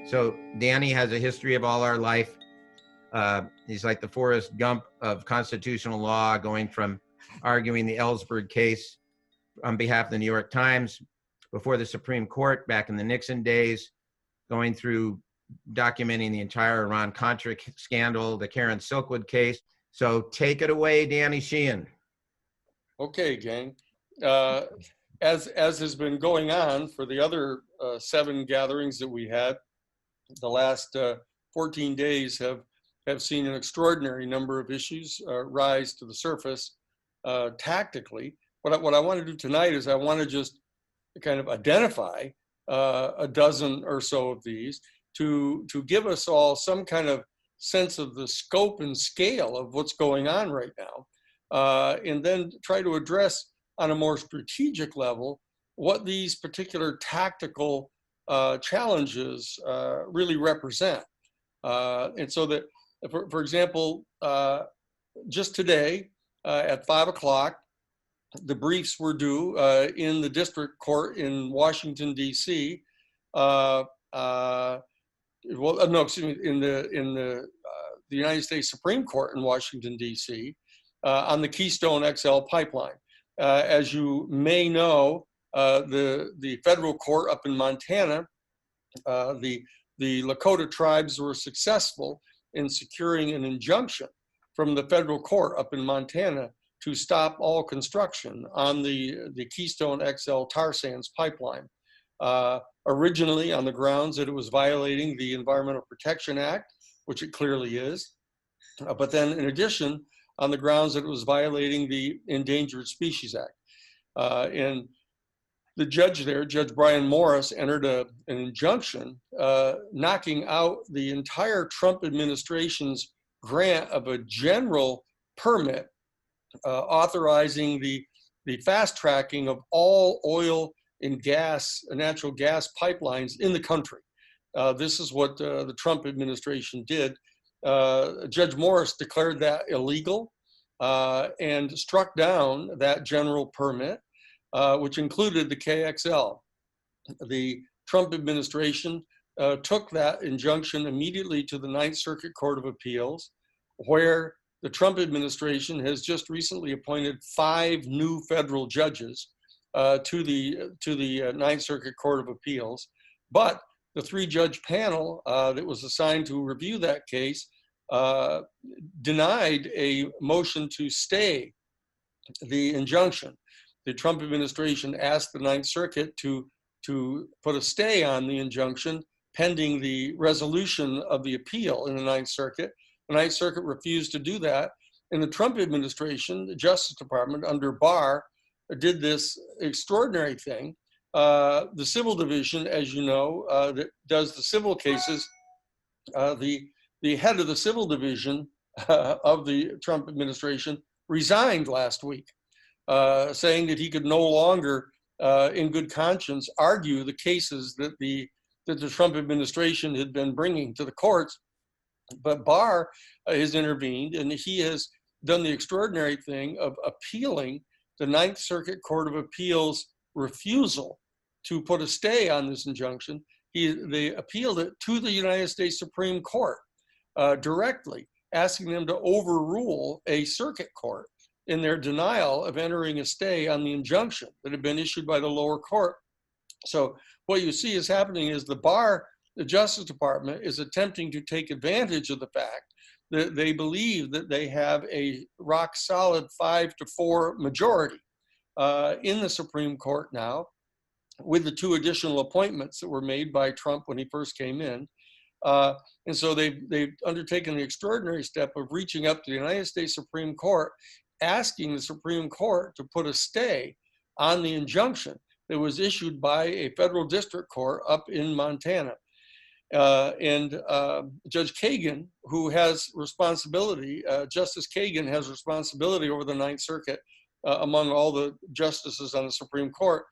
So Danny has a history of all our life. He's like the Forrest Gump of constitutional law, going from arguing the Ellsberg case on behalf of the New York Times before the Supreme Court back in the Nixon days, going through documenting the entire Iran-Contra scandal, the Karen Silkwood case. So take it away, Danny Sheehan. Okay, gang. As has been going on for the other 7 gatherings that we had, the last 14 days have seen an extraordinary number of issues rise to the surface tactically. What I want to do tonight is I want to just kind of identify a dozen or so of these to give us all some kind of sense of the scope and scale of what's going on right now, and then try to address on a more strategic level what these particular tactical challenges really represent. And so that, for example, just today at 5 o'clock, the briefs were due in the district court in Washington, D.C. In the United States Supreme Court in Washington, D.C. On the Keystone XL pipeline. As you may know, the federal court up in Montana, the Lakota tribes were successful in securing an injunction from the federal court up in Montana to stop all construction on the Keystone XL tar sands pipeline. Originally on the grounds that it was violating the Environmental Protection Act, which it clearly is, but then in addition, on the grounds that it was violating the Endangered Species Act. And the judge there, Judge Brian Morris, entered an injunction knocking out the entire Trump administration's grant of a general permit authorizing the fast tracking of all oil and gas, natural gas pipelines in the country. This is what the Trump administration did. Judge Morris declared that illegal and struck down that general permit, which included the KXL. The Trump administration took that injunction immediately to the Ninth Circuit Court of Appeals, where the Trump administration has just recently appointed 5 new federal judges to the Ninth Circuit Court of Appeals. But the 3-judge panel that was assigned to review that case denied a motion to stay the injunction. The Trump administration asked the Ninth Circuit to put a stay on the injunction pending the resolution of the appeal in the Ninth Circuit. The Ninth Circuit refused to do that. And the Trump administration, the Justice Department under Barr, did this extraordinary thing. The civil division, as you know, that does the civil cases, the head of the civil division of the Trump administration resigned last week, saying that he could no longer, in good conscience, argue the cases that the Trump administration had been bringing to the courts. But Barr has intervened, and he has done the extraordinary thing of appealing the Ninth Circuit Court of Appeals' refusal to put a stay on this injunction. They appealed it to the United States Supreme Court directly, asking them to overrule a circuit court in their denial of entering a stay on the injunction that had been issued by the lower court. So what you see is happening is the Justice Department is attempting to take advantage of the fact that they believe that they have a rock solid 5-4 majority in the Supreme Court now, with the 2 additional appointments that were made by Trump when he first came in. And so they've undertaken the extraordinary step of reaching up to the United States Supreme Court, asking the Supreme Court to put a stay on the injunction that was issued by a federal district court up in Montana. And Judge Kagan, who has responsibility, Justice Kagan has responsibility over the Ninth Circuit among all the justices on the Supreme Court.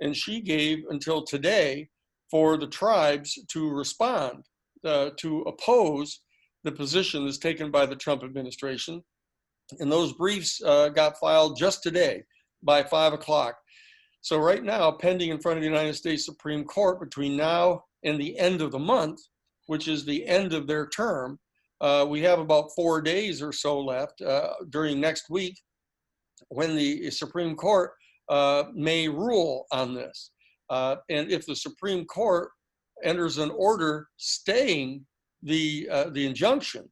And she gave until today for the tribes to respond, to oppose the position that's taken by the Trump administration. And those briefs got filed just today by 5 o'clock. So right now, pending in front of the United States Supreme Court between now and the end of the month, which is the end of their term. We have about 4 days or so left during next week when the Supreme Court may rule on this. And if the Supreme Court enters an order staying the injunction,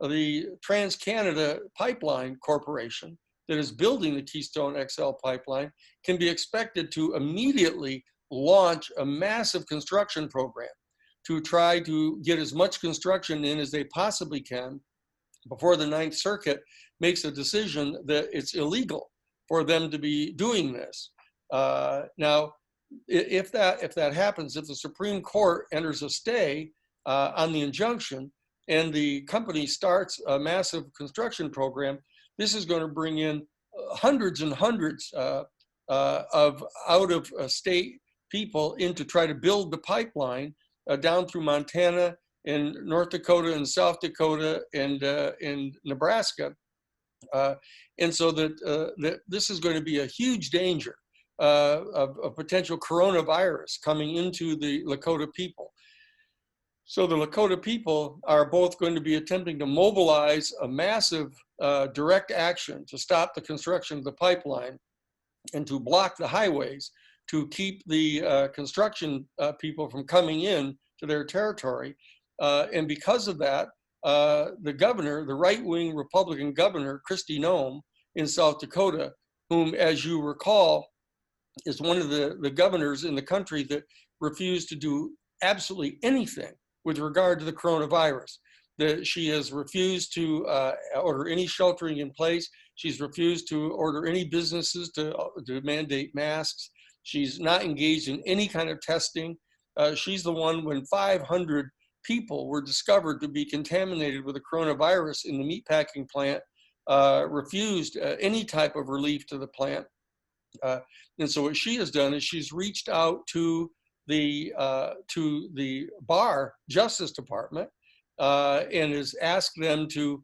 the TransCanada Pipeline Corporation that is building the Keystone XL pipeline can be expected to immediately launch a massive construction program to try to get as much construction in as they possibly can before the Ninth Circuit makes a decision that it's illegal for them to be doing this. Now, if that happens, if the Supreme Court enters a stay on the injunction and the company starts a massive construction program, this is going to bring in hundreds and hundreds of out-of-state people in to try to build the pipeline down through Montana and North Dakota and South Dakota and in Nebraska. And so that this is going to be a huge danger of potential coronavirus coming into the Lakota people. So the Lakota people are both going to be attempting to mobilize a massive direct action to stop the construction of the pipeline and to block the highways to keep the construction people from coming in to their territory. And because of that, the governor, the right-wing Republican governor, Kristi Noem in South Dakota, whom, as you recall, is one of the governors in the country that refused to do absolutely anything with regard to the coronavirus. She has refused to order any sheltering in place. She's refused to order any businesses to mandate masks. She's not engaged in any kind of testing. She's the one when 500 people were discovered to be contaminated with the coronavirus in the meatpacking plant, refused any type of relief to the plant. And so what she has done is she's reached out to the Bar Justice Department and has asked them to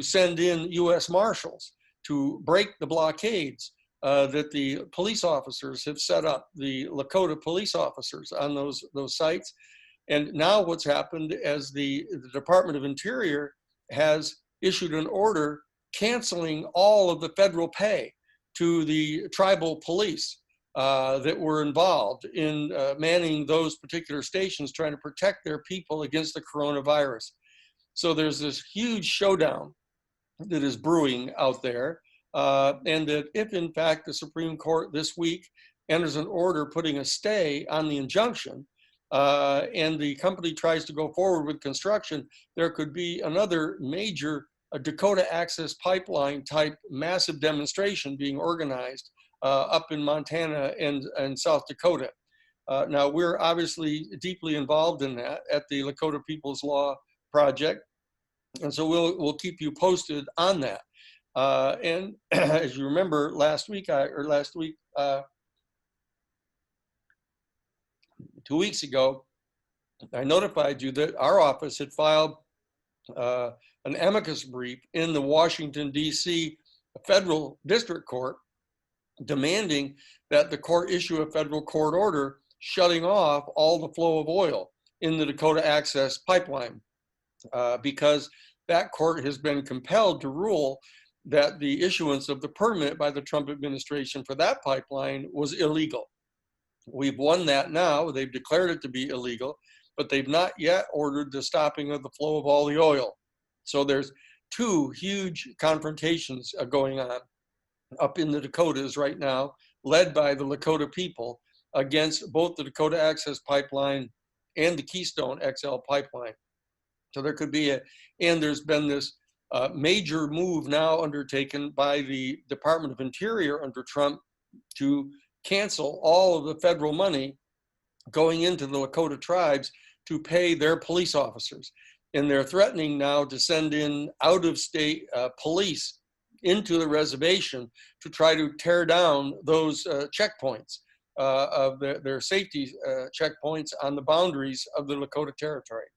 send in U.S. Marshals to break the blockades that the police officers have set up, the Lakota police officers on those sites. And now what's happened as the Department of Interior has issued an order canceling all of the federal pay to the tribal police that were involved in manning those particular stations, trying to protect their people against the coronavirus. So there's this huge showdown that is brewing out there. And that if in fact the Supreme Court this week enters an order putting a stay on the injunction, and the company tries to go forward with construction, there could be another major Dakota Access Pipeline type massive demonstration being organized up in Montana and South Dakota. Now, we're obviously deeply involved in that at the Lakota People's Law Project, and so we'll keep you posted on that. And as you remember, last week, 2 weeks ago, I notified you that our office had filed an amicus brief in the Washington, D.C. Federal District Court demanding that the court issue a federal court order shutting off all the flow of oil in the Dakota Access Pipeline because that court has been compelled to rule that the issuance of the permit by the Trump administration for that pipeline was illegal. We've won that now. They've declared it to be illegal, but they've not yet ordered the stopping of the flow of all the oil. So there's two huge confrontations going on up in the Dakotas right now, led by the Lakota people against both the Dakota Access Pipeline and the Keystone XL pipeline. So there could be and there's been this major move now undertaken by the Department of Interior under Trump to cancel all of the federal money going into the Lakota tribes to pay their police officers. And they're threatening now to send in out-of-state police into the reservation to try to tear down those checkpoints of their safety checkpoints on the boundaries of the Lakota territory.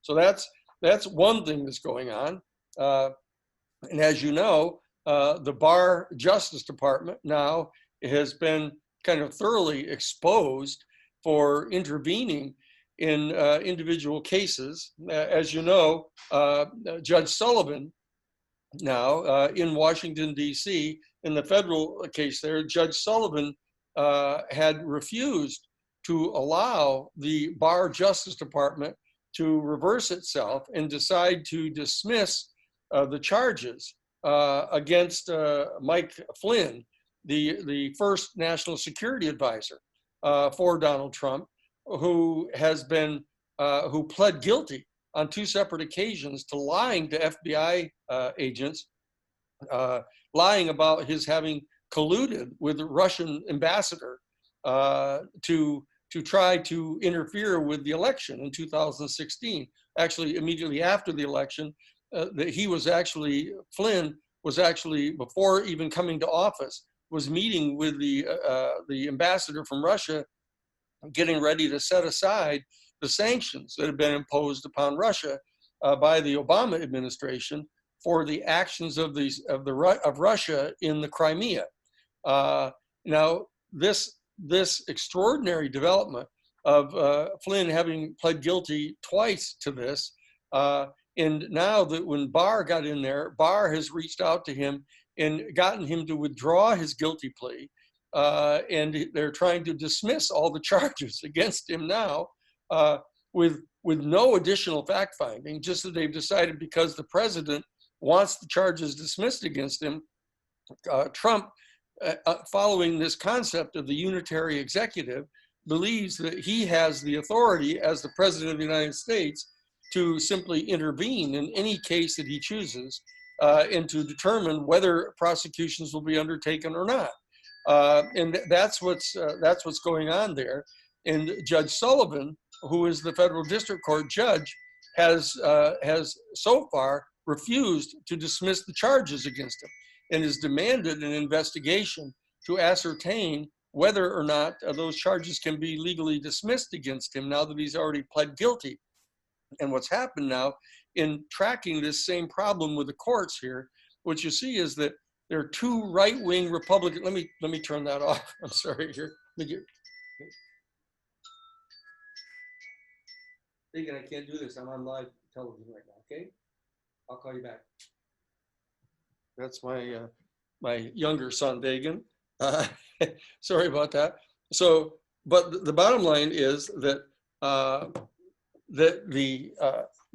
So that's one thing that's going on. And as you know, the Bar Justice Department now has been kind of thoroughly exposed for intervening in individual cases. As you know, Judge Sullivan now in Washington, D.C., in the federal case there, Judge Sullivan had refused to allow the Barr Justice Department to reverse itself and decide to dismiss the charges against Mike Flynn, the first national security advisor for Donald Trump, who pled guilty on 2 separate occasions to lying to FBI agents, lying about his having colluded with the Russian ambassador to try to interfere with the election in 2016. Actually, immediately after the election, Flynn was actually, before even coming to office, was meeting with the ambassador from Russia, getting ready to set aside the sanctions that have been imposed upon Russia by the Obama administration for the actions of Russia in the Crimea. Now, this extraordinary development of Flynn having pled guilty twice to this, and now that when Barr got in there, Barr has reached out to him and gotten him to withdraw his guilty plea, and they're trying to dismiss all the charges against him now with no additional fact finding, just that they've decided because the president wants the charges dismissed against him. Trump, following this concept of the unitary executive, believes that he has the authority as the president of the United States to simply intervene in any case that he chooses and to determine whether prosecutions will be undertaken or not. And that's what's going on there. And Judge Sullivan, who is the federal district court judge, has so far refused to dismiss the charges against him and has demanded an investigation to ascertain whether or not those charges can be legally dismissed against him now that he's already pled guilty. And what's happened now in tracking this same problem with the courts here, what you see is that there are 2 right-wing Republican. Let me turn that off. I'm sorry here. Thinking I can't do this. I'm on live television right now. Okay, I'll call you back. That's my younger son, Dagan. Sorry about that. So, but the bottom line is that in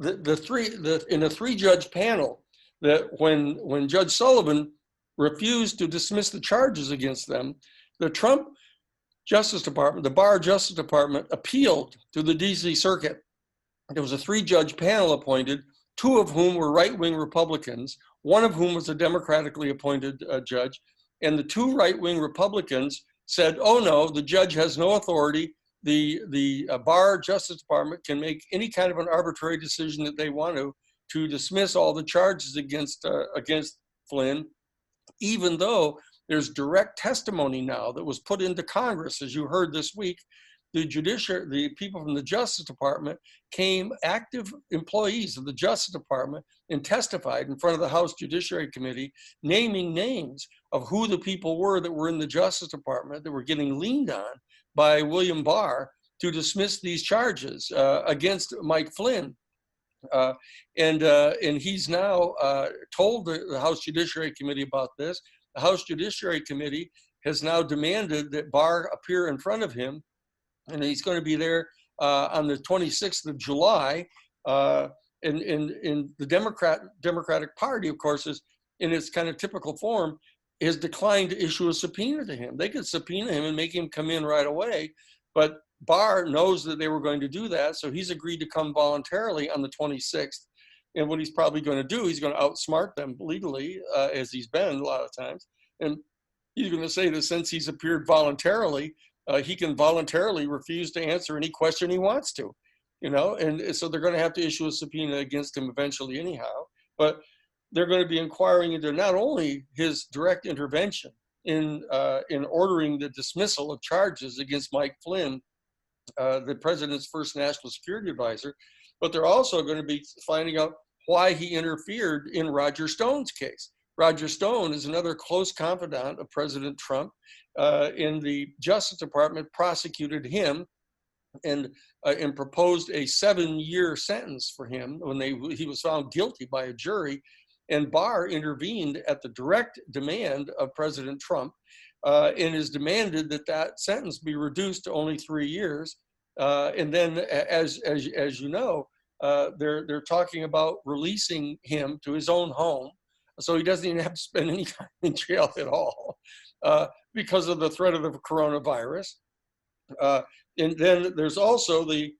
a 3-judge panel, that when Judge Sullivan refused to dismiss the charges against them, the Trump Justice Department, the Barr Justice Department, appealed to the DC Circuit. There was a 3-judge panel appointed, 2 of whom were right-wing Republicans, 1 of whom was a democratically appointed judge. And the 2 right-wing Republicans said, oh no, the judge has no authority. The Barr Justice Department can make any kind of an arbitrary decision that they want to dismiss all the charges against Flynn, even though there's direct testimony now that was put into Congress, as you heard this week. The people from the Justice Department came, active employees of the Justice Department, and testified in front of the House Judiciary Committee, naming names of who the people were that were in the Justice Department that were getting leaned on by William Barr to dismiss these charges against Mike Flynn. And he's now told the House Judiciary Committee about this. The House Judiciary Committee has now demanded that Barr appear in front of him, and he's going to be there on the 26th of July. And the Democratic Party, of course, is in its kind of typical form, has declined to issue a subpoena to him. They could subpoena him and make him come in right away, but Barr knows that they were going to do that, so he's agreed to come voluntarily on the 26th. And what he's probably going to do, he's going to outsmart them legally, as he's been a lot of times. And he's going to say that since he's appeared voluntarily, he can voluntarily refuse to answer any question he wants to, and so they're going to have to issue a subpoena against him eventually anyhow. But they're going to be inquiring into not only his direct intervention in ordering the dismissal of charges against Mike Flynn, the president's first national security advisor, but they're also going to be finding out why he interfered in Roger Stone's case. Roger Stone is another close confidant of President Trump, and the Justice Department prosecuted him and proposed a 7-year sentence for him when he was found guilty by a jury. And Barr intervened at the direct demand of President Trump, and has demanded that that sentence be reduced to only 3 years. And then, as you know, they're talking about releasing him to his own home, so he doesn't even have to spend any time in jail at all, because of the threat of the coronavirus. And then there's also the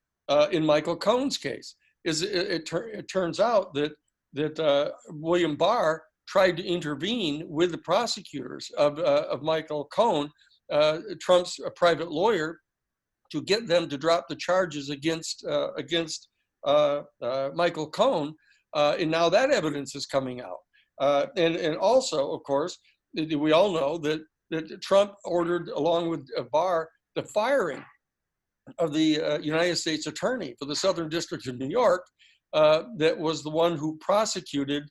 in Michael Cohen's case, it turns out that William Barr tried to intervene with the prosecutors of Michael Cohen, Trump's private lawyer, to get them to drop the charges against Michael Cohen, and now that evidence is coming out. And also, of course, we all know that Trump ordered, along with Barr, the firing of the United States Attorney for the Southern District of New York, that was the one who prosecuted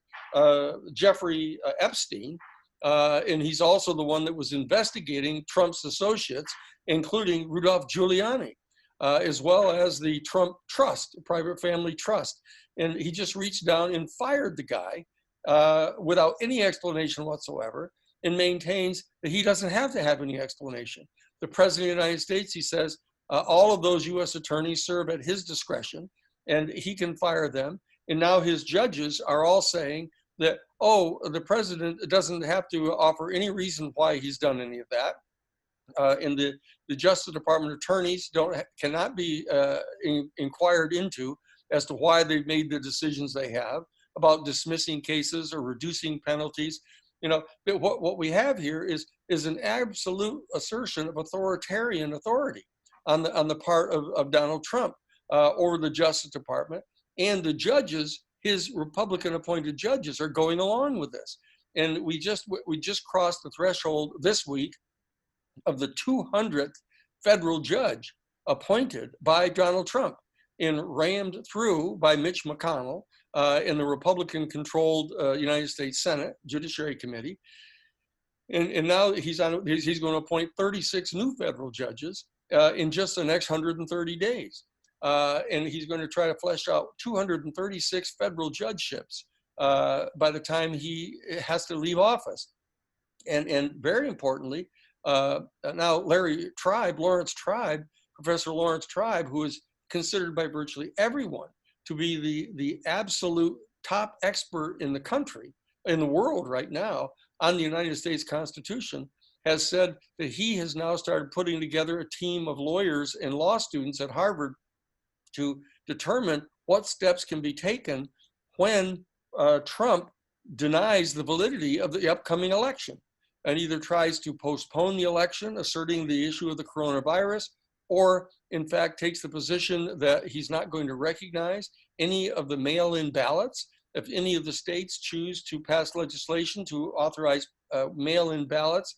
Jeffrey Epstein, and he's also the one that was investigating Trump's associates, including Rudolph Giuliani, as well as the Trump Trust, private family trust. And he just reached down and fired the guy without any explanation whatsoever, and maintains that he doesn't have to have any explanation. The President of the United States, he says, all of those U.S. attorneys serve at his discretion, and he can fire them. And now his judges are all saying that, oh, the president doesn't have to offer any reason why he's done any of that. And the Justice Department attorneys cannot be inquired into as to why they've made the decisions they have about dismissing cases or reducing penalties. You know, but what we have here is an absolute assertion of authoritarian authority on the part of Donald Trump over the Justice Department, and the judges, his Republican appointed judges, are going along with this. And we just crossed the threshold this week of the 200th federal judge appointed by Donald Trump and rammed through by Mitch McConnell in the Republican-controlled United States Senate Judiciary Committee. And now he's going to appoint 36 new federal judges in just the next 130 days. And he's going to try to flesh out 236 federal judgeships by the time he has to leave office. And very importantly, now Lawrence Tribe, Professor Lawrence Tribe, who is considered by virtually everyone to be the absolute top expert in the country, in the world right now, on the United States Constitution, has said that he has now started putting together a team of lawyers and law students at Harvard to determine what steps can be taken when Trump denies the validity of the upcoming election and either tries to postpone the election, asserting the issue of the coronavirus, or in fact takes the position that he's not going to recognize any of the mail-in ballots. If any of the states choose to pass legislation to authorize mail-in ballots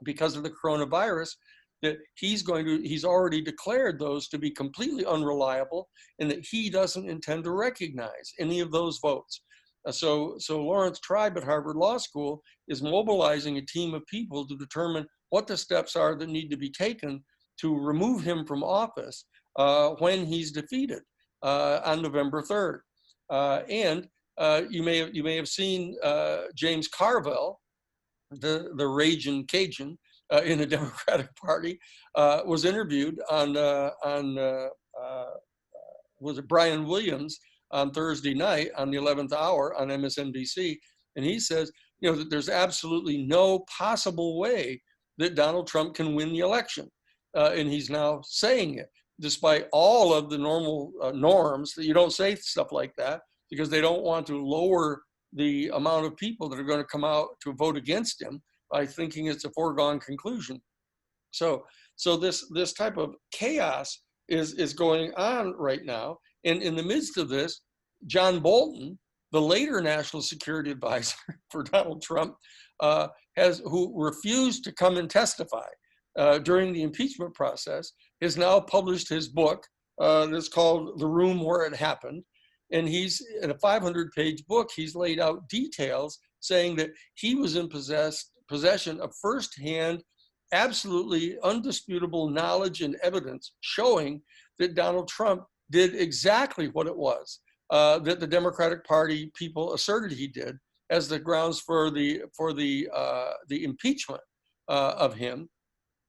because of the coronavirus, that he's already declared those to be completely unreliable, and that he doesn't intend to recognize any of those votes. So Lawrence Tribe at Harvard Law School is mobilizing a team of people to determine what the steps are that need to be taken to remove him from office when he's defeated on November 3rd. And you may have seen James Carville, the raging Cajun in the Democratic Party, was interviewed on was it Brian Williams on Thursday night on the 11th hour on MSNBC, and he says, you know, that there's absolutely no possible way that Donald Trump can win the election, and he's now saying it despite all of the normal norms that you don't say stuff like that because they don't want to lower the amount of people that are going to come out to vote against him by thinking it's a foregone conclusion. So this type of chaos is going on right now. And in the midst of this, John Bolton, the later national security advisor for Donald Trump, who refused to come and testify during the impeachment process, has now published his book that's called The Room Where It Happened. And he's, in a 500-page book, he's laid out details saying that he was in possession of firsthand absolutely undisputable knowledge and evidence showing that Donald Trump did exactly what it was that the Democratic Party people asserted he did as the grounds for the impeachment of him.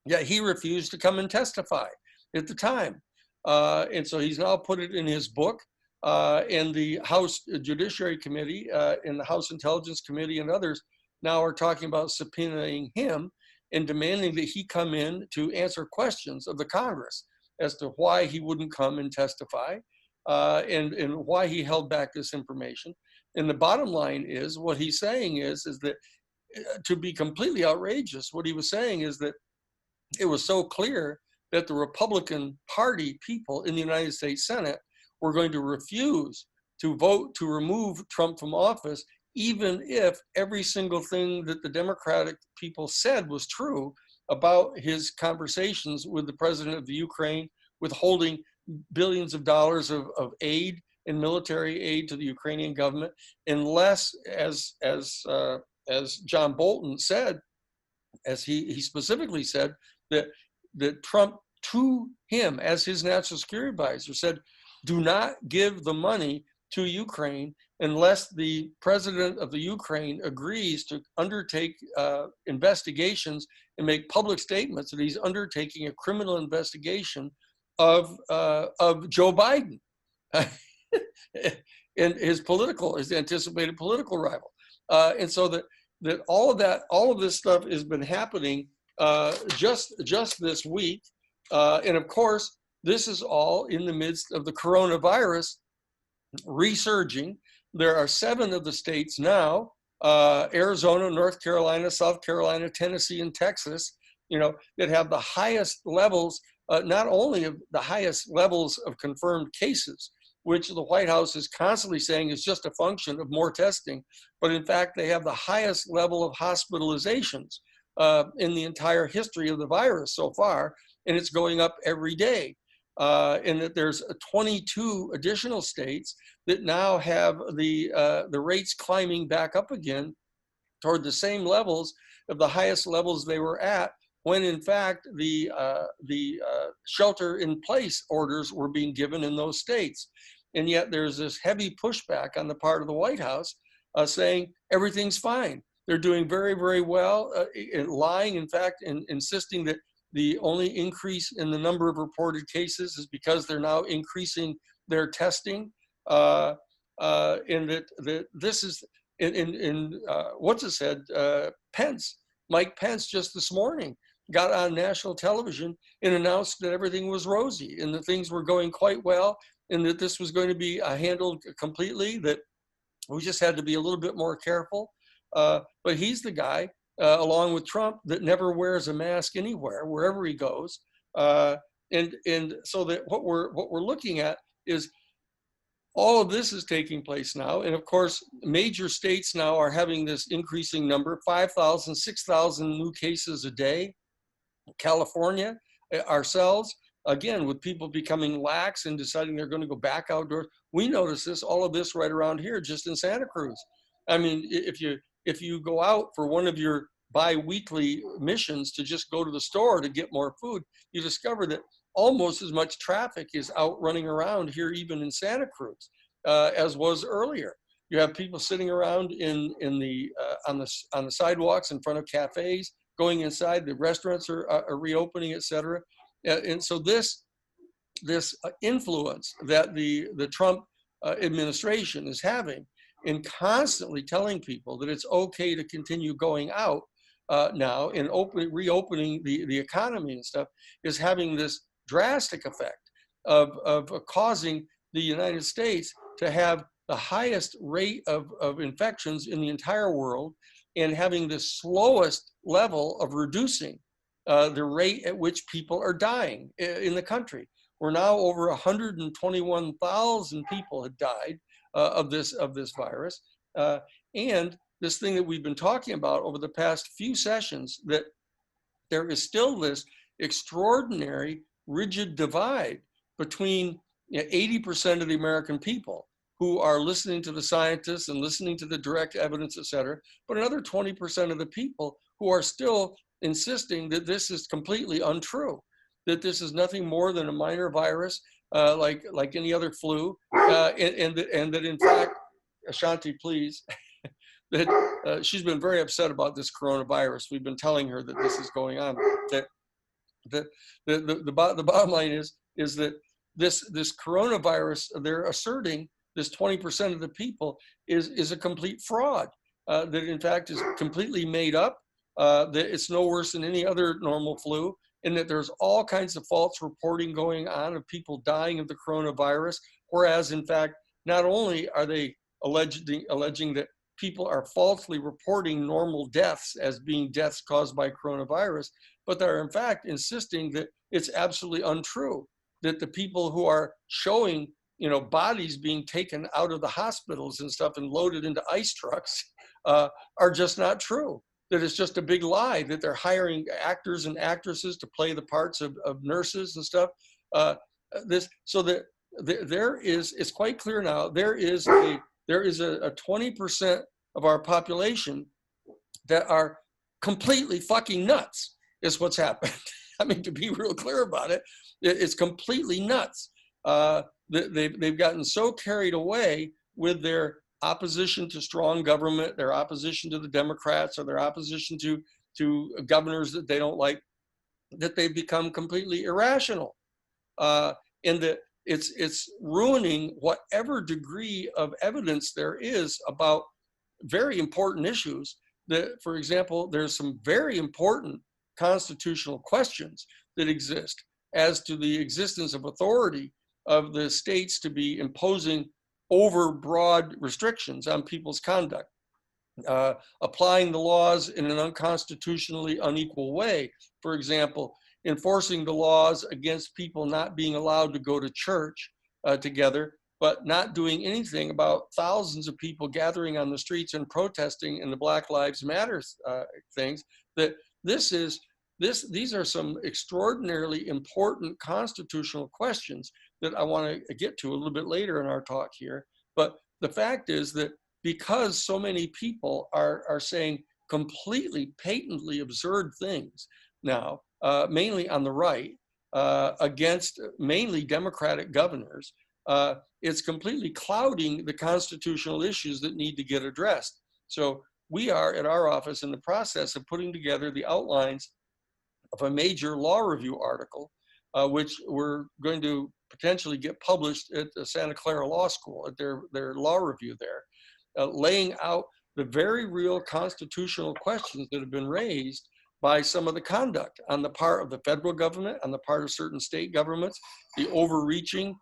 Yet he refused to come and testify at the time, and so he's now put it in his book. And the House Judiciary Committee and the House Intelligence Committee and others now are talking about subpoenaing him and demanding that he come in to answer questions of the Congress as to why he wouldn't come and testify and why he held back this information. And the bottom line is, what he's saying is that, to be completely outrageous, what he was saying is that it was so clear that the Republican Party people in the United States Senate were going to refuse to vote to remove Trump from office, even if every single thing that the Democratic people said was true about his conversations with the president of the Ukraine, withholding billions of dollars of aid and military aid to the Ukrainian government, unless, as John Bolton said, as he specifically said, that Trump, to him as his national security advisor, said, do not give the money to Ukraine unless the president of the Ukraine agrees to undertake investigations and make public statements that he's undertaking a criminal investigation of Joe Biden and his anticipated political rival. And so that all of this stuff has been happening just this week. And of course, this is all in the midst of the coronavirus resurging. There are 7 of the states now, Arizona, North Carolina, South Carolina, Tennessee, and Texas, that have the highest levels, not only of the highest levels of confirmed cases, which the White House is constantly saying is just a function of more testing, but in fact, they have the highest level of hospitalizations in the entire history of the virus so far, and it's going up every day. And that there's 22 additional states that now have the rates climbing back up again toward the same levels of the highest levels they were at when, in fact, the shelter-in-place orders were being given in those states. And yet there's this heavy pushback on the part of the White House saying everything's fine. They're doing very, very well, lying, in fact, and insisting that the only increase in the number of reported cases is because they're now increasing their testing, and that this is what's it said? Mike Pence just this morning got on national television and announced that everything was rosy and that things were going quite well and that this was going to be handled completely. That we just had to be a little bit more careful. But he's the guy, along with Trump, that never wears a mask anywhere, wherever he goes. And so that what we're looking at is all of this is taking place now. And of course, major states now are having this increasing number, 5,000, 6,000 new cases a day. California, ourselves, again, with people becoming lax and deciding they're going to go back outdoors. We notice all of this right around here, just in Santa Cruz. I mean, if you go out for one of your bi-weekly missions to just go to the store to get more food, you discover that almost as much traffic is out running around here, even in Santa Cruz, as was earlier. You have people sitting around on the sidewalks in front of cafes, going inside. The restaurants are reopening, et cetera. And so this influence that the Trump administration is having in constantly telling people that it's okay to continue going out now and reopening the economy and stuff is having this drastic effect of causing the United States to have the highest rate of infections in the entire world and having the slowest level of reducing the rate at which people are dying in the country. We're now over 121,000 people have died of this virus. And this thing that we've been talking about over the past few sessions, that there is still this extraordinary rigid divide between 80% of the American people who are listening to the scientists and listening to the direct evidence, et cetera, but another 20% of the people who are still insisting that this is completely untrue, that this is nothing more than a minor virus, like any other flu, and that in fact, Ashanti, please, that she's been very upset about this coronavirus. We've been telling her that this is going on. That the bottom line is that this coronavirus, they're asserting this 20% of the people is a complete fraud, that in fact is completely made up, that it's no worse than any other normal flu, and that there's all kinds of false reporting going on of people dying of the coronavirus, whereas in fact, not only are they alleging that people are falsely reporting normal deaths as being deaths caused by coronavirus, but they're in fact insisting that it's absolutely untrue, that the people who are showing, bodies being taken out of the hospitals and stuff and loaded into ice trucks are just not true, that it's just a big lie, that they're hiring actors and actresses to play the parts of nurses and stuff. So that there is, it's quite clear now, there is a 20% of our population that are completely fucking nuts, is what's happened. I mean, to be real clear about it, it's completely nuts. They've gotten so carried away with their opposition to strong government, their opposition to the Democrats, or their opposition to governors that they don't like, that they've become completely irrational. And that it's ruining whatever degree of evidence there is about very important issues. That, for example, there's some very important constitutional questions that exist as to the existence of authority of the states to be imposing overbroad restrictions on people's conduct, applying the laws in an unconstitutionally unequal way. For example, enforcing the laws against people not being allowed to go to church together, but not doing anything about thousands of people gathering on the streets and protesting in the Black Lives Matter things. That these are some extraordinarily important constitutional questions that I want to get to a little bit later in our talk here. But the fact is that because so many people are saying completely patently absurd things now, mainly on the right, against mainly Democratic governors, it's completely clouding the constitutional issues that need to get addressed. So we are at our office in the process of putting together the outlines of a major law review article, which we're going to potentially get published at the Santa Clara Law School, at their law review there, laying out the very real constitutional questions that have been raised by some of the conduct on the part of the federal government, on the part of certain state governments, the overreaching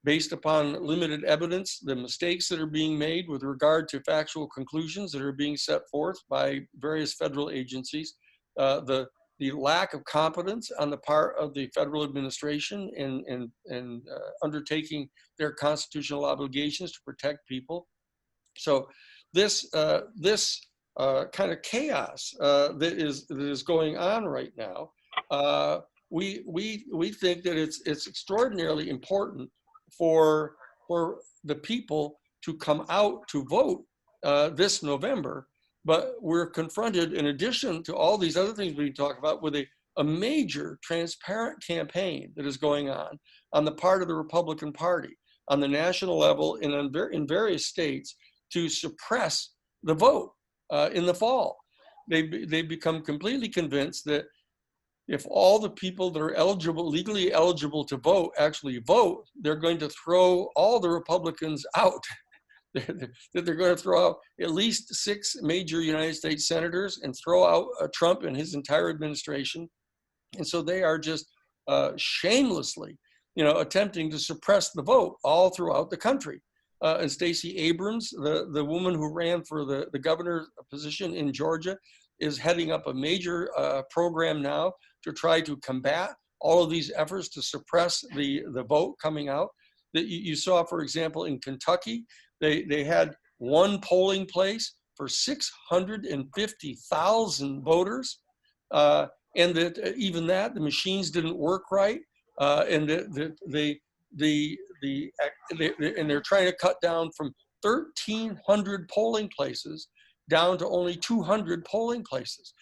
based upon limited evidence, the mistakes that are being made with regard to factual conclusions that are being set forth by various federal agencies, the lack of competence on the part of the federal administration in undertaking their constitutional obligations to protect people. So this kind of chaos that is going on right now, we think that it's extraordinarily important for the people to come out to vote this November. But we're confronted, in addition to all these other things we talk about, with a major transparent campaign that is going on the part of the Republican Party, on the national level and in various states, to suppress the vote in the fall. They've become completely convinced that if all the people that are eligible, legally eligible to vote, actually vote, they're going to throw all the Republicans out. That they're going to throw out at least 6 major United States senators and throw out Trump and his entire administration. And so they are just shamelessly, attempting to suppress the vote all throughout the country. And Stacey Abrams, the woman who ran for the governor position in Georgia, is heading up a major program now to try to combat all of these efforts to suppress the vote coming out. That you saw, for example, in Kentucky, they had one polling place for 650,000 voters, and that even that the machines didn't work right, and that they're trying to cut down from 1,300 polling places down to only 200 polling places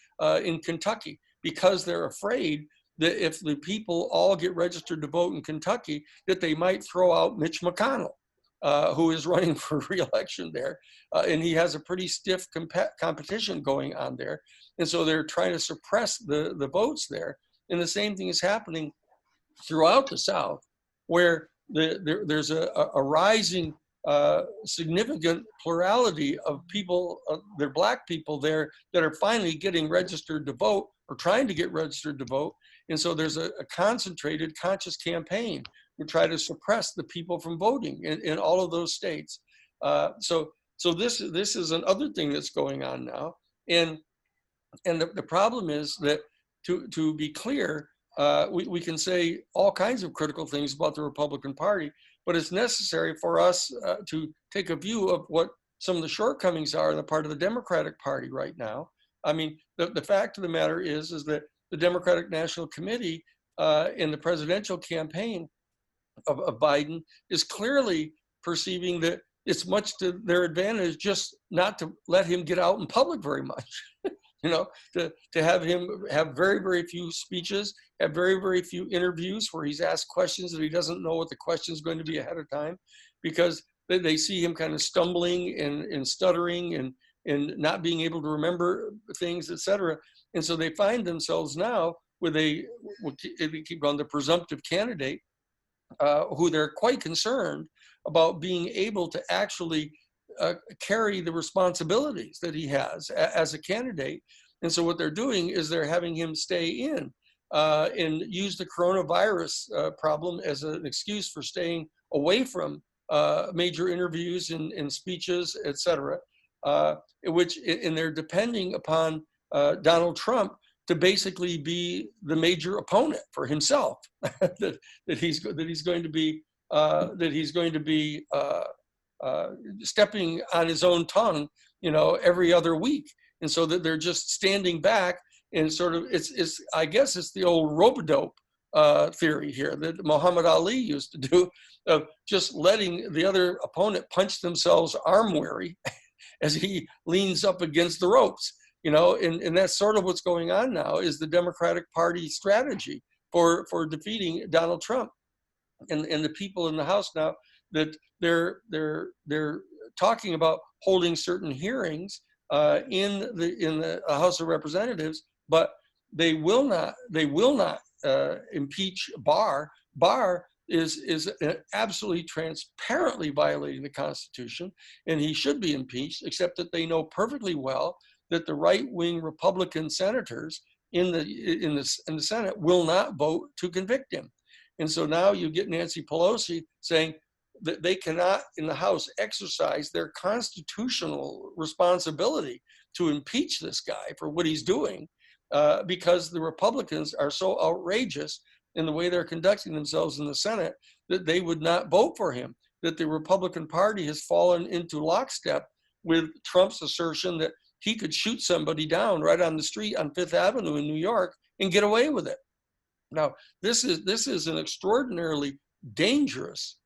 in Kentucky. because they're afraid that if the people all get registered to vote in Kentucky, that they might throw out Mitch McConnell, who is running for re-election there. And he has a pretty stiff competition going on there. And so they're trying to suppress the votes there. And the same thing is happening throughout the South, where there's a rising significant plurality of people, they're Black people there that are finally getting registered to vote or trying to get registered to vote. And so there's a concentrated, conscious campaign to try to suppress the people from voting in all of those states. So this is another thing that's going on now. And the problem is that to be clear, we can say all kinds of critical things about the Republican Party, but it's necessary for us to take a view of what some of the shortcomings are on the part of the Democratic Party right now. I mean, the fact of the matter is that the Democratic National Committee in the presidential campaign of Biden is clearly perceiving that it's much to their advantage just not to let him get out in public very much. You know, to have him have very, very few speeches, have very, very few interviews where he's asked questions that he doesn't know what the question is going to be ahead of time, because they see him kind of stumbling and stuttering and not being able to remember things, et cetera. And so they find themselves now with they keep going, the presumptive candidate, who they're quite concerned about being able to actually carry the responsibilities that he has as a candidate. And so what they're doing is they're having him stay in and use the coronavirus problem as an excuse for staying away from major interviews and speeches, et cetera, and they're depending upon Donald Trump to basically be the major opponent for himself, that he's going to be stepping on his own tongue, you know, every other week. And so that they're just standing back and sort of, I guess it's the old rope-a-dope theory here that Muhammad Ali used to do, of just letting the other opponent punch themselves arm-weary as he leans up against the ropes, you know, and that's sort of what's going on now, is the Democratic Party strategy for defeating Donald Trump. And the people in the House now, that they're talking about holding certain hearings in the House of Representatives, but they will not impeach Barr. Barr is absolutely transparently violating the Constitution, and he should be impeached, except that they know perfectly well that the right-wing Republican senators in the Senate will not vote to convict him. And so now you get Nancy Pelosi saying that they cannot, in the House, exercise their constitutional responsibility to impeach this guy for what he's doing, because the Republicans are so outrageous in the way they're conducting themselves in the Senate that they would not vote for him, that the Republican Party has fallen into lockstep with Trump's assertion that he could shoot somebody down right on the street on Fifth Avenue in New York and get away with it. Now, this is an extraordinarily dangerous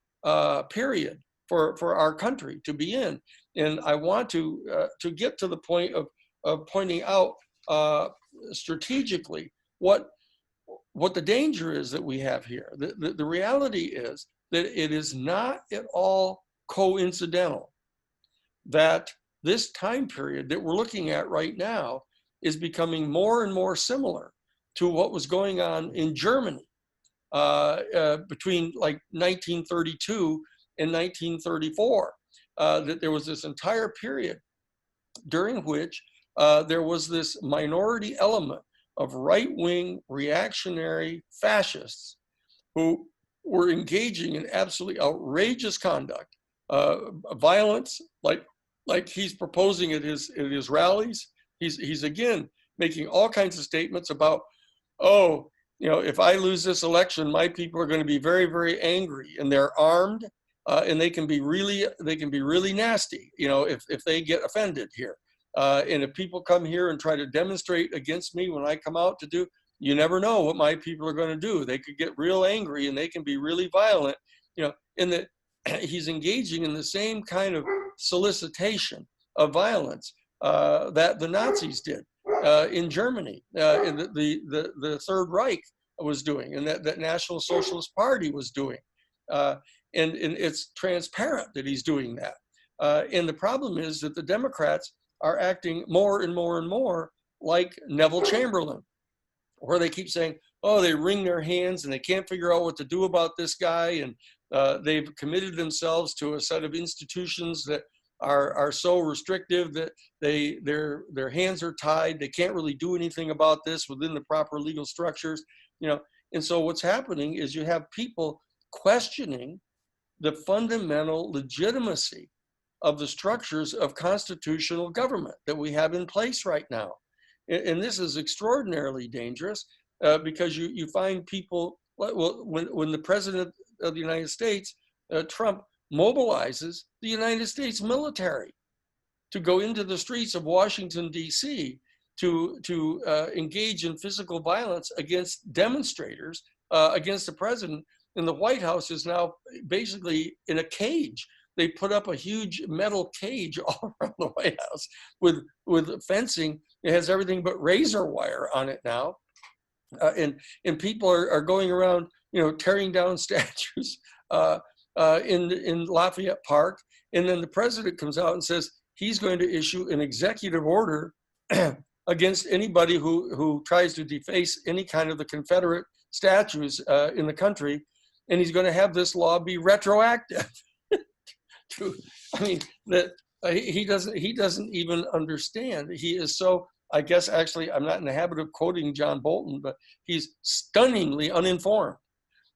period for our country to be in. And I want to get to the point of pointing out strategically what the danger is that we have here. The reality is that it is not at all coincidental that this time period that we're looking at right now is becoming more and more similar to what was going on in Germany between like 1932 and 1934. That there was this entire period during which there was this minority element of right-wing reactionary fascists who were engaging in absolutely outrageous conduct, violence, like he's proposing at his rallies. He's again making all kinds of statements about, oh, you know, if I lose this election, my people are going to be very, very angry, and they're armed, and they can be really nasty, you know, if they get offended here. And if people come here and try to demonstrate against me when I come out to do, you never know what my people are going to do. They could get real angry and they can be really violent, you know, and that he's engaging in the same kind of solicitation of violence that the Nazis did. in Germany, in the Third Reich was doing, and that National Socialist Party was doing. And it's transparent that he's doing that. And the problem is that the Democrats are acting more and more and more like Neville Chamberlain, where they keep saying, oh, they wring their hands and they can't figure out what to do about this guy. And they've committed themselves to a set of institutions that are so restrictive that their hands are tied. They can't really do anything about this within the proper legal structures, you know. And so what's happening is you have people questioning the fundamental legitimacy of the structures of constitutional government that we have in place right now. And this is extraordinarily dangerous because you find people, well, when the president of the United States, Trump, mobilizes the United States military to go into the streets of Washington, D.C., to engage in physical violence against demonstrators, against the president. And the White House is now basically in a cage. They put up a huge metal cage all around the White House with fencing. It has everything but razor wire on it now. And people are going around, you know, tearing down statues in Lafayette Park. And then the president comes out and says he's going to issue an executive order against anybody who tries to deface any kind of the Confederate statues in the country. And he's going to have this law be retroactive. I mean, that he doesn't even understand. He is so, I guess, actually, I'm not in the habit of quoting John Bolton, but he's stunningly uninformed.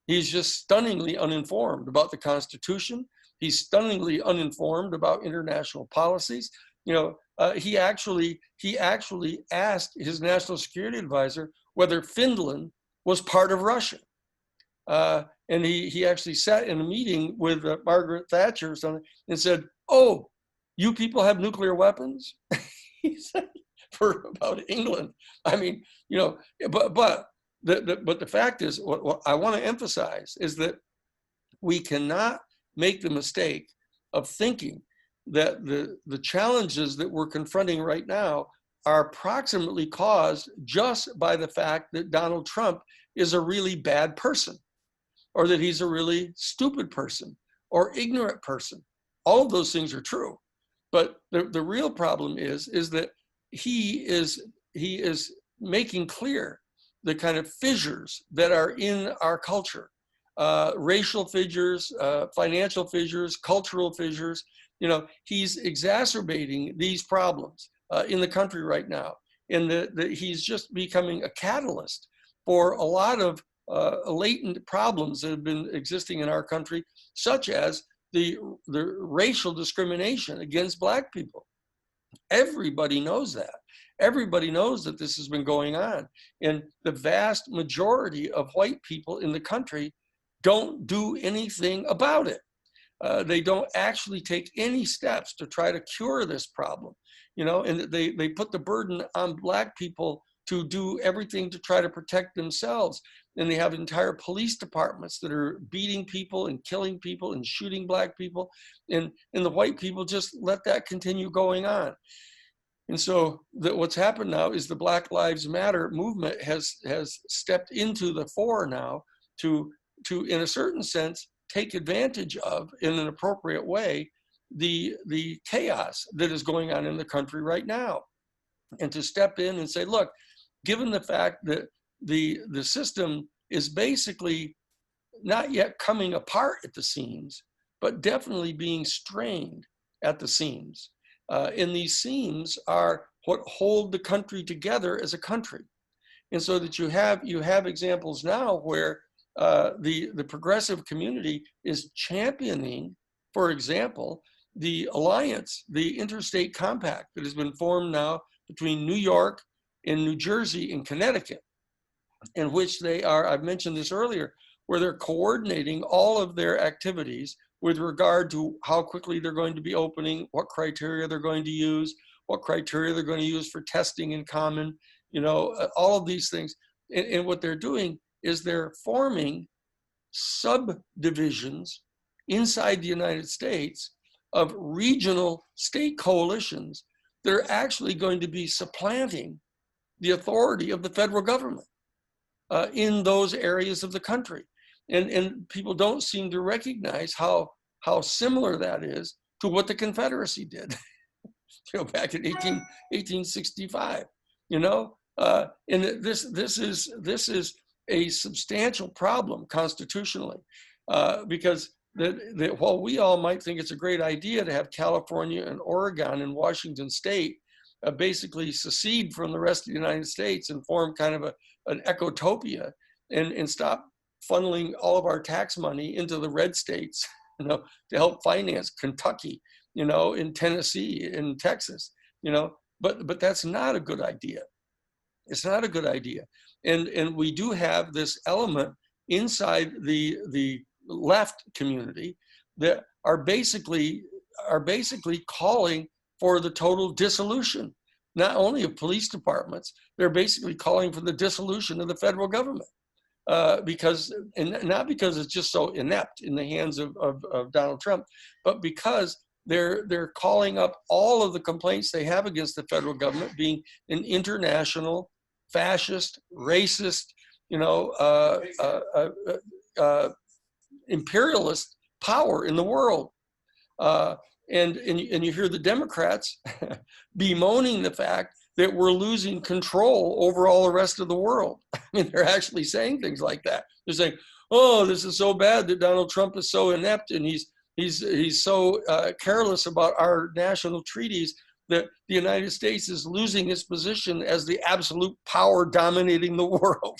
He's just stunningly uninformed about the Constitution. He's stunningly uninformed about international policies. You know, he actually asked his national security advisor whether Finland was part of Russia. And he actually sat in a meeting with Margaret Thatcher or something and said, oh, you people have nuclear weapons? He said, for about England. I mean, you know, but the fact is, what I want to emphasize is that we cannot make the mistake of thinking that the challenges that we're confronting right now are approximately caused just by the fact that Donald Trump is a really bad person, or that he's a really stupid person or ignorant person. All of those things are true. But the real problem is that he is making clear the kind of fissures that are in our culture, racial fissures, financial fissures, cultural fissures. You know, he's exacerbating these problems in the country right now. And he's just becoming a catalyst for a lot of latent problems that have been existing in our country, such as the racial discrimination against Black people. Everybody knows that. Everybody knows that this has been going on. And the vast majority of white people in the country don't do anything about it. They don't actually take any steps to try to cure this problem. You know, and they put the burden on Black people to do everything to try to protect themselves. And they have entire police departments that are beating people and killing people and shooting Black people. And the white people just let that continue going on. And so what's happened now is the Black Lives Matter movement has stepped into the fore now to in a certain sense, take advantage of, in an appropriate way, the chaos that is going on in the country right now. And to step in and say, look, given the fact that the system is basically not yet coming apart at the seams, but definitely being strained at the seams. And these seams are what hold the country together as a country. And so that you have examples now where the progressive community is championing, for example, the alliance, the interstate compact that has been formed now between New York and New Jersey and Connecticut, in which they are, I've mentioned this earlier, where they're coordinating all of their activities with regard to how quickly they're going to be opening, what criteria they're going to use, what criteria they're going to use for testing in common, you know, all of these things. And what they're doing is they're forming subdivisions inside the United States of regional state coalitions that are actually going to be supplanting the authority of the federal government in those areas of the country. And people don't seem to recognize how similar that is to what the Confederacy did, back in 1865. And this is a substantial problem constitutionally, because that while we all might think it's a great idea to have California and Oregon and Washington State basically secede from the rest of the United States and form kind of an ecotopia, and stop funneling all of our tax money into the red states, to help finance Kentucky, in Tennessee, in Texas, but that's not a good idea. It's not a good idea. And we do have this element inside the left community that are basically calling for the total dissolution, not only of police departments, they're basically calling for the dissolution of the federal government. And not because it's just so inept in the hands of Donald Trump, but because they're calling up all of the complaints they have against the federal government being an international, fascist, racist, imperialist power in the world. And you hear the Democrats bemoaning the fact that we're losing control over all the rest of the world. I mean, they're actually saying things like that. They're saying, "Oh, this is so bad that Donald Trump is so inept and he's so careless about our national treaties that the United States is losing its position as the absolute power dominating the world."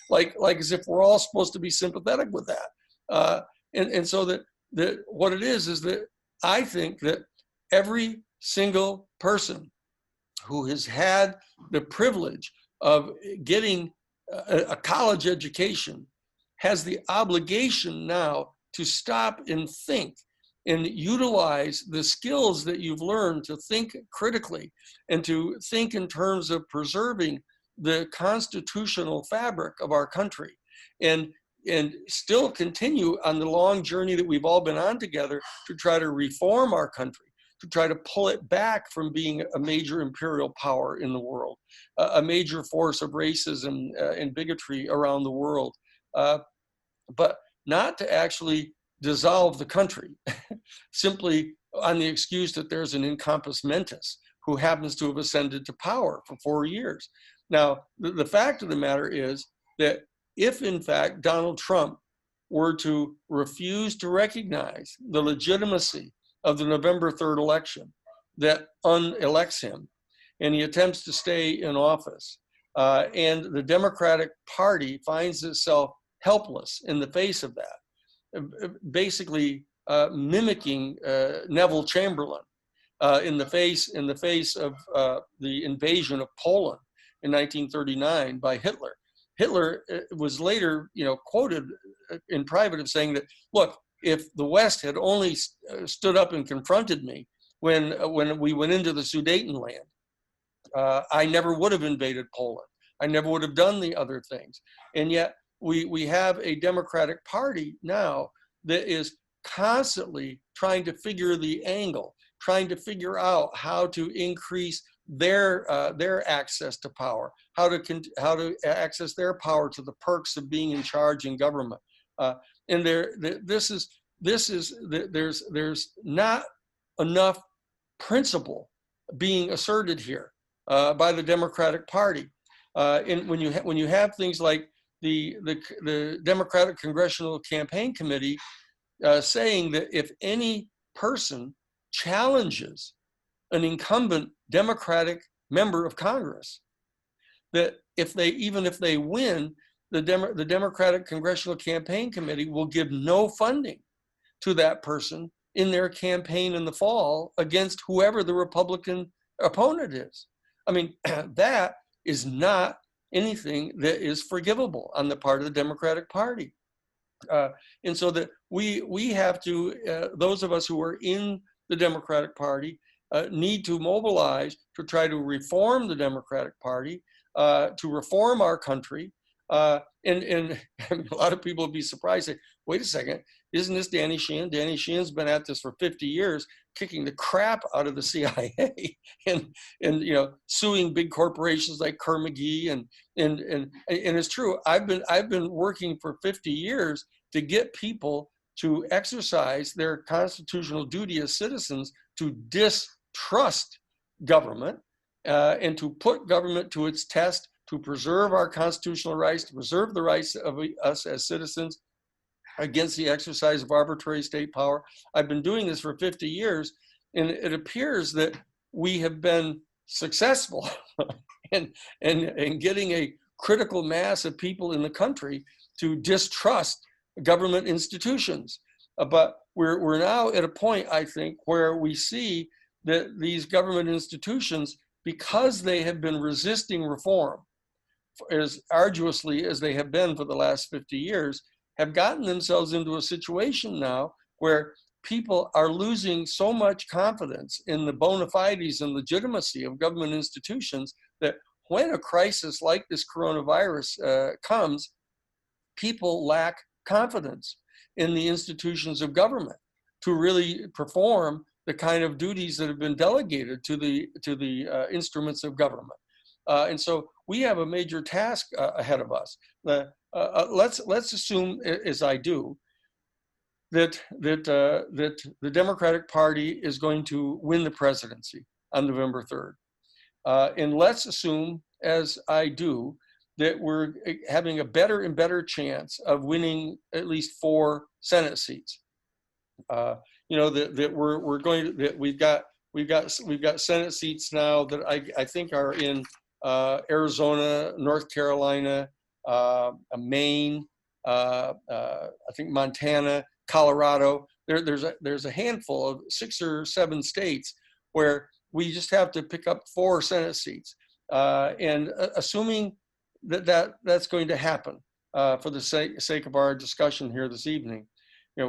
Like as if we're all supposed to be sympathetic with that. And so that what it is that I think that every single person who has had the privilege of getting a college education has the obligation now to stop and think and utilize the skills that you've learned to think critically and to think in terms of preserving the constitutional fabric of our country, and still continue on the long journey that we've all been on together to try to reform our country, to try to pull it back from being a major imperial power in the world, a major force of racism and bigotry around the world, but not to actually dissolve the country simply on the excuse that there's an incompus mentis who happens to have ascended to power for 4 years. Now, the fact of the matter is that if in fact Donald Trump were to refuse to recognize the legitimacy of the November 3rd election that unelects him, and he attempts to stay in office, and the Democratic Party finds itself helpless in the face of that, basically mimicking Neville Chamberlain in the face of the invasion of Poland in 1939 by Hitler. Hitler was later, quoted in private of saying that, look, if the West had only stood up and confronted me when we went into the Sudetenland, I never would have invaded Poland. I never would have done the other things. And yet we have a Democratic Party now that is constantly trying to figure the angle, trying to figure out how to increase their access to power, how to access their power to the perks of being in charge in government. And there's not enough principle being asserted here by the Democratic Party. And when you have things like the Democratic Congressional Campaign Committee saying that if any person challenges an incumbent Democratic member of Congress, that even if they win, the Democratic Congressional Campaign Committee will give no funding to that person in their campaign in the fall against whoever the Republican opponent is. I mean, that is not anything that is forgivable on the part of the Democratic Party. And so that we have to, those of us who are in the Democratic Party, need to mobilize to try to reform the Democratic Party, to reform our country, And I mean, a lot of people would be surprised. Say, wait a second, isn't this Danny Sheehan? Danny Sheehan's been at this for 50 years, kicking the crap out of the CIA and suing big corporations like Carnegie and it's true. I've been working for 50 years to get people to exercise their constitutional duty as citizens to distrust government and to put government to its test, to preserve our constitutional rights, to preserve the rights of us as citizens against the exercise of arbitrary state power. I've been doing this for 50 years, and it appears that we have been successful in getting a critical mass of people in the country to distrust government institutions. But we're now at a point, I think, where we see that these government institutions, because they have been resisting reform as arduously as they have been for the last 50 years, have gotten themselves into a situation now where people are losing so much confidence in the bona fides and legitimacy of government institutions that when a crisis like this coronavirus comes, people lack confidence in the institutions of government to really perform the kind of duties that have been delegated to the instruments of government. And so we have a major task ahead of us. Let's assume, as I do, that the Democratic Party is going to win the presidency on November 3rd. And let's assume, as I do, that we're having a better and better chance of winning at least 4 Senate seats. That we're going to, that we've got Senate seats now that I think are in Arizona, North Carolina, Maine, I think Montana, Colorado. There's a handful of 6 or 7 states where we just have to pick up 4 Senate seats, and assuming that's going to happen for the sake of our discussion here this evening.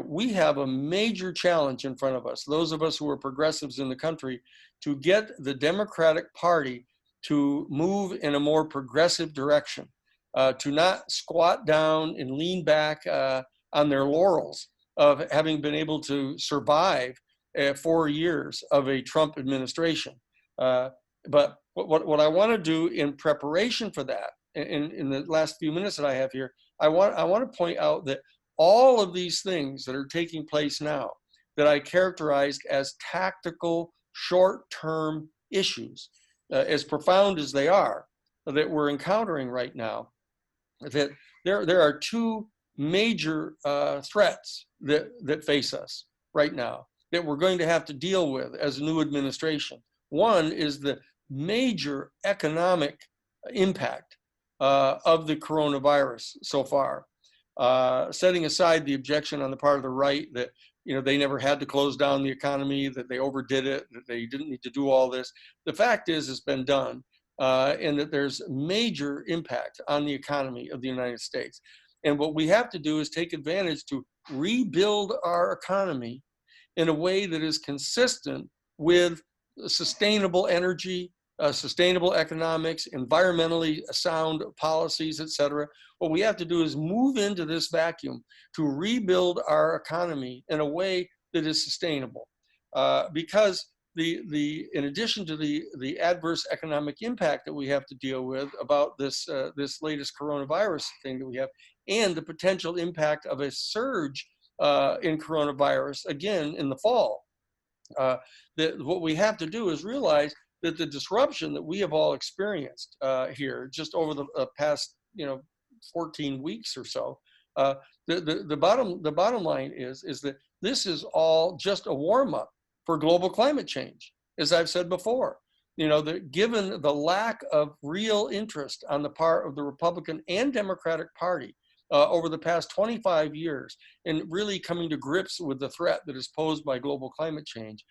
We have a major challenge in front of us, those of us who are progressives in the country, to get the Democratic Party to move in a more progressive direction, to not squat down and lean back on their laurels of having been able to survive 4 years of a Trump administration. But what I want to do in preparation for that, in the last few minutes that I have here, I want to point out that all of these things that are taking place now, that I characterized as tactical, short-term issues, as profound as they are, that we're encountering right now, that there are 2 major threats that face us right now that we're going to have to deal with as a new administration. One is the major economic impact of the coronavirus so far. Setting aside the objection on the part of the right that they never had to close down the economy, that they overdid it, that they didn't need to do all this. The fact is, it's been done, and that there's major impact on the economy of the United States. And what we have to do is take advantage to rebuild our economy in a way that is consistent with sustainable energy, sustainable economics, environmentally sound policies, et cetera. What we have to do is move into this vacuum to rebuild our economy in a way that is sustainable. Because in addition to the adverse economic impact that we have to deal with about this latest coronavirus thing that we have, and the potential impact of a surge in coronavirus again in the fall, that what we have to do is realize that the disruption that we have all experienced here just over the past 14 weeks or so, the bottom line is that this is all just a warm-up for global climate change. As I've said before, that given the lack of real interest on the part of the Republican and Democratic Party over the past 25 years in really coming to grips with the threat that is posed by global climate change,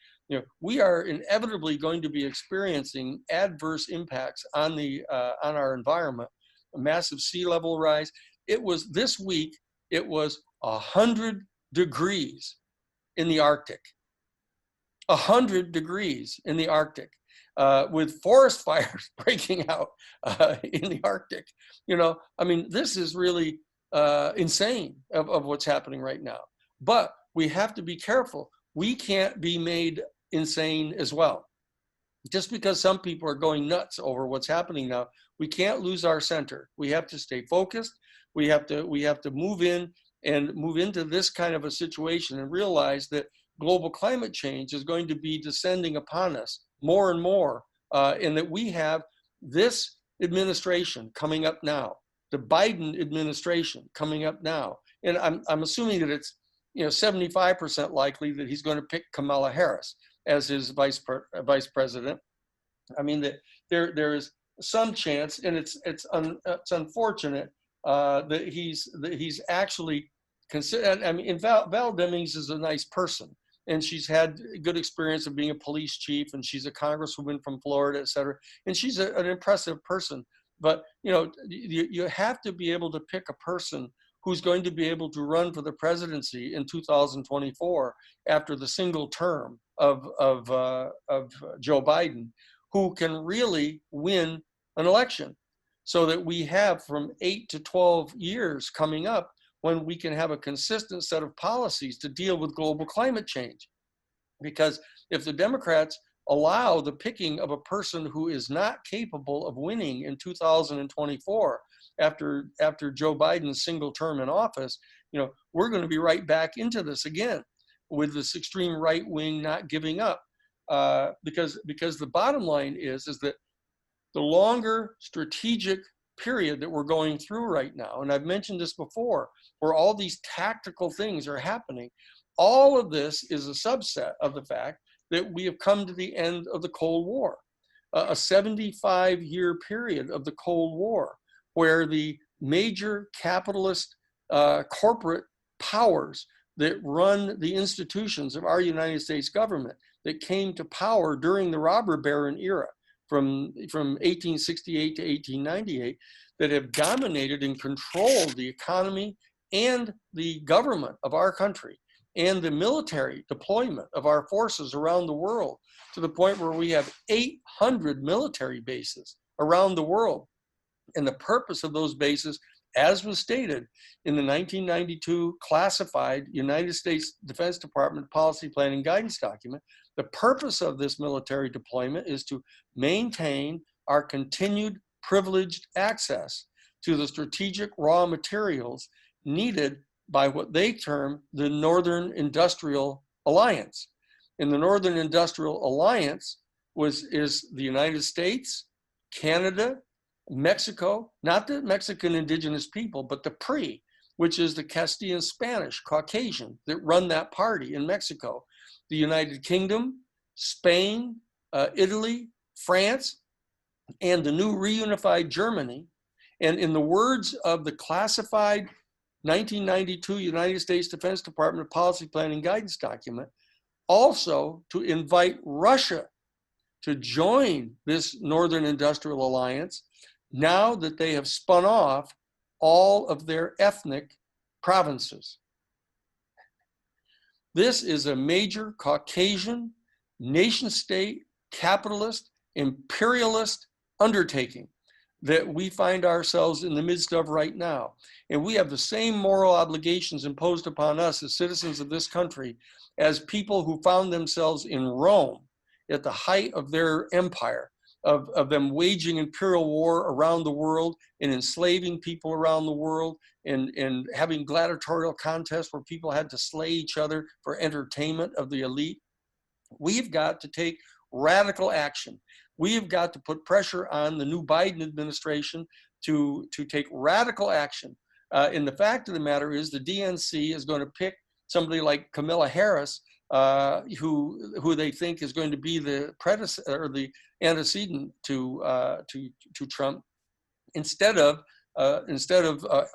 we are inevitably going to be experiencing adverse impacts on our environment, a massive sea level rise. This week, it was 100 degrees in the Arctic. 100 degrees in the Arctic. with forest fires breaking out in the Arctic. I mean, this is really insane of what's happening right now. But we have to be careful. We can't be made insane as well. Just because some people are going nuts over what's happening now, we can't lose our center. We have to stay focused. We have to move into this kind of a situation and realize that global climate change is going to be descending upon us more and more, and that we have this administration coming up now, the Biden administration coming up now, and I'm assuming that it's 75% likely that he's going to pick Kamala Harris as his vice president. I mean, that there is some chance, and it's unfortunate that he's actually considered. I mean, Val Demings is a nice person, and she's had good experience of being a police chief, and she's a congresswoman from Florida, et cetera, and she's an impressive person. But you have to be able to pick a person who's going to be able to run for the presidency in 2024 after the single term of Joe Biden, who can really win an election, so that we have from 8 to 12 years coming up when we can have a consistent set of policies to deal with global climate change. Because if the Democrats allow the picking of a person who is not capable of winning in 2024 after Joe Biden's single term in office, we're going to be right back into this again with this extreme right wing not giving up. Because the bottom line is that the longer strategic period that we're going through right now, and I've mentioned this before, where all these tactical things are happening, all of this is a subset of the fact that we have come to the end of the Cold War, a 75-year period of the Cold War, where the major capitalist corporate powers that run the institutions of our United States government that came to power during the robber baron era from 1868 to 1898, that have dominated and controlled the economy and the government of our country and the military deployment of our forces around the world, to the point where we have 800 military bases around the world. And the purpose of those bases, as was stated in the 1992 classified United States Defense Department policy planning guidance document, the purpose of this military deployment is to maintain our continued privileged access to the strategic raw materials needed by what they term the Northern Industrial Alliance. And the Northern Industrial Alliance is the United States, Canada, Mexico, not the Mexican indigenous people, but the PRI, which is the Castilian Spanish, Caucasian, that run that party in Mexico, the United Kingdom, Spain, Italy, France, and the new reunified Germany. And in the words of the classified 1992 United States Defense Department policy planning guidance document, also to invite Russia to join this Northern Industrial Alliance now that they have spun off all of their ethnic provinces. This is a major Caucasian, nation-state, capitalist, imperialist undertaking that we find ourselves in the midst of right now. And we have the same moral obligations imposed upon us as citizens of this country as people who found themselves in Rome at the height of their empire, of them waging imperial war around the world and enslaving people around the world and having gladiatorial contests where people had to slay each other for entertainment of the elite. We've got to take radical action. We have got to put pressure on the new Biden administration to take radical action. And the fact of the matter is the DNC is going to pick somebody like Kamala Harris, who they think is going to be the predecessor or the antecedent to Trump, instead of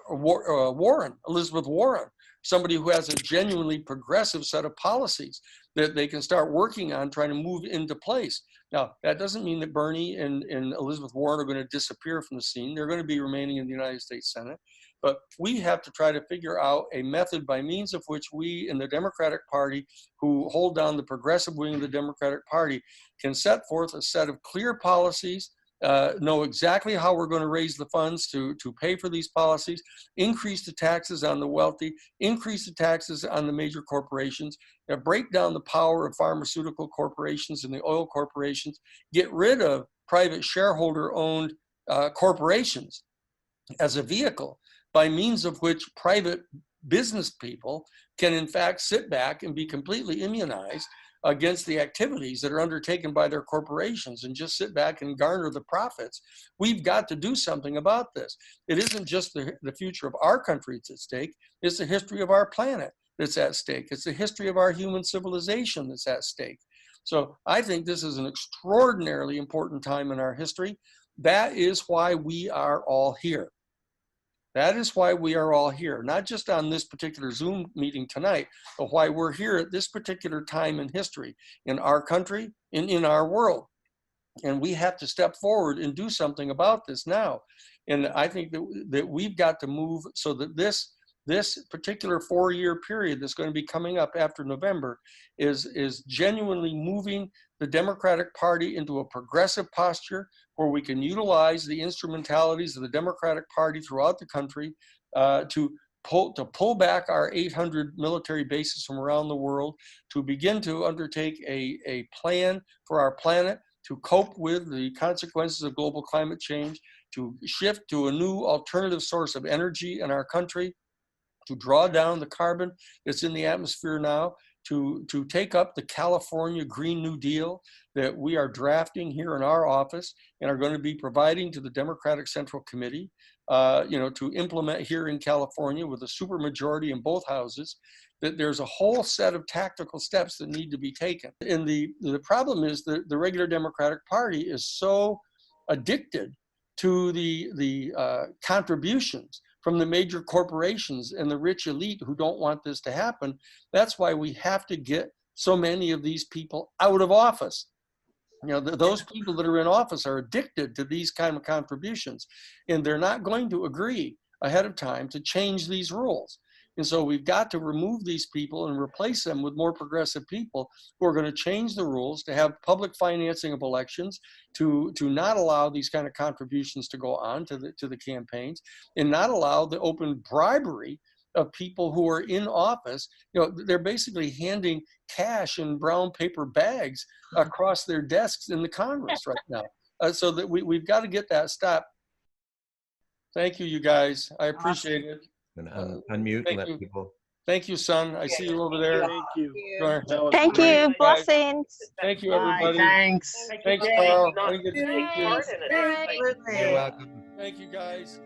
Warren, Elizabeth Warren, somebody who has a genuinely progressive set of policies that they can start working on, trying to move into place. Now, that doesn't mean that Bernie and Elizabeth Warren are going to disappear from the scene. They're going to be remaining in the United States Senate. But we have to try to figure out a method by means of which we in the Democratic Party, who hold down the progressive wing of the Democratic Party, can set forth a set of clear policies, know exactly how we're going to raise the funds to pay for these policies, increase the taxes on the wealthy, increase the taxes on the major corporations, break down the power of pharmaceutical corporations and the oil corporations, get rid of private shareholder-owned corporations as a vehicle by means of which private business people can in fact sit back and be completely immunized against the activities that are undertaken by their corporations and just sit back and garner the profits. We've got to do something about this. It isn't just the future of our country that's at stake, it's the history of our planet that's at stake. It's the history of our human civilization that's at stake. So I think this is an extraordinarily important time in our history. That is why we are all here. That is why we are all here, not just on this particular Zoom meeting tonight, but why we're here at this particular time in history, in our country, in our world. And we have to step forward and do something about this now. And I think that we've got to move so that this particular 4-year period that's going to be coming up after November is genuinely moving the Democratic Party into a progressive posture where we can utilize the instrumentalities of the Democratic Party throughout the country to pull back our 800 military bases from around the world, to begin to undertake a plan for our planet to cope with the consequences of global climate change, to shift to a new alternative source of energy in our country, to draw down the carbon that's in the atmosphere now, to take up the California Green New Deal that we are drafting here in our office and are going to be providing to the Democratic Central Committee, to implement here in California with a supermajority in both houses. That there's a whole set of tactical steps that need to be taken. And the problem is that the regular Democratic Party is so addicted to the contributions from the major corporations and the rich elite who don't want this to happen. That's why we have to get so many of these people out of office. Those people that are in office are addicted to these kind of contributions, and they're not going to agree ahead of time to change these rules. And so we've got to remove these people and replace them with more progressive people who are going to change the rules, to have public financing of elections, to not allow these kind of contributions to go on to the campaigns, and not allow the open bribery of people who are in office. They're basically handing cash in brown paper bags across their desks in the Congress right now. So that we've got to get that stopped. Thank you, you guys. I appreciate it. And unmute and let people. Thank you, son. I see you over there. Thank you. Thank you. Blessings. Thank you, everybody. Thanks. Thanks, Carl. Not Thank you. taking part in it. You're welcome. Thank you, guys.